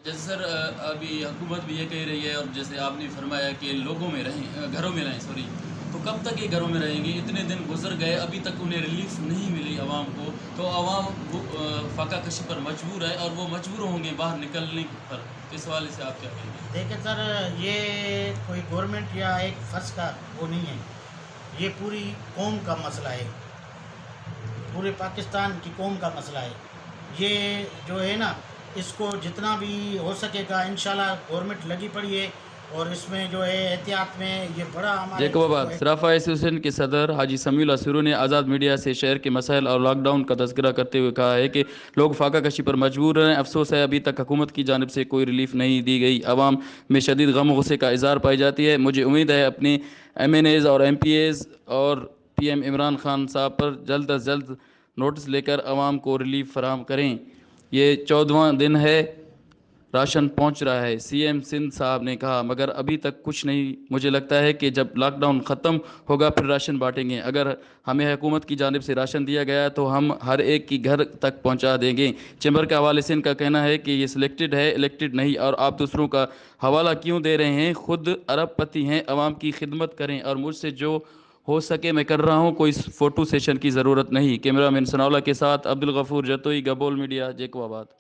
جیسے سر ابھی حکومت بھی یہ کہہ رہی ہے اور جیسے آپ نے فرمایا کہ لوگوں میں رہیں، گھروں میں رہیں، سوری، تو کب تک یہ گھروں میں رہیں گے؟ اتنے دن گزر گئے، ابھی تک انہیں ریلیف نہیں ملی عوام کو، تو عوام فاقہ کشی پر مجبور ہے اور وہ مجبور ہوں گے باہر نکلنے پر۔ اس حوالے سے آپ کیا کہیں گے؟ دیکھیں سر، یہ کوئی گورنمنٹ یا ایک فرض کا وہ نہیں ہے، یہ پوری قوم کا مسئلہ ہے، پورے پاکستان کی قوم کا مسئلہ ہے۔ یہ جو ہے نا، اس کو جتنا بھی ہو سکے گا انشاءاللہ گورنمنٹ لگی پڑی ہے، اور اس میں جو ہے احتیاط میں یہ بڑا ہمارے جیکوباد صرافہ ایسوسی ایشن کے صدر حاجی سمیع اللہ سرو نے آزاد میڈیا سے شہر کے مسائل اور لاک ڈاؤن کا تذکرہ کرتے ہوئے کہا ہے کہ لوگ فاقہ کشی پر مجبور ہیں۔ افسوس ہے ابھی تک حکومت کی جانب سے کوئی ریلیف نہیں دی گئی، عوام میں شدید غم و غصے کا اظہار پائی جاتی ہے۔ مجھے امید ہے اپنے ایم این ایز اور ایم پی ایز اور پی ایم عمران خان صاحب پر جلد از جلد نوٹس لے کر عوام کو ریلیف فراہم کریں۔ یہ 14واں دن ہے راشن پہنچ رہا ہے، سی ایم سندھ صاحب نے کہا، مگر ابھی تک کچھ نہیں۔ مجھے لگتا ہے کہ جب لاک ڈاؤن ختم ہوگا پھر راشن بانٹیں گے۔ اگر ہمیں حکومت کی جانب سے راشن دیا گیا تو ہم ہر ایک کی گھر تک پہنچا دیں گے۔ چیمبر کے حوالے سے ان کا کہنا ہے کہ یہ سلیکٹڈ ہے، الیکٹڈ نہیں، اور آپ دوسروں کا حوالہ کیوں دے رہے ہیں؟ خود ارب پتی ہیں، عوام کی خدمت کریں، اور مجھ سے جو ہو سکے میں کر رہا ہوں، کوئی فوٹو سیشن کی ضرورت نہیں۔ کیمرہ مین ثناء اللہ کے ساتھ عبدالغفور جتوئی، گبول میڈیا، جیکو آباد۔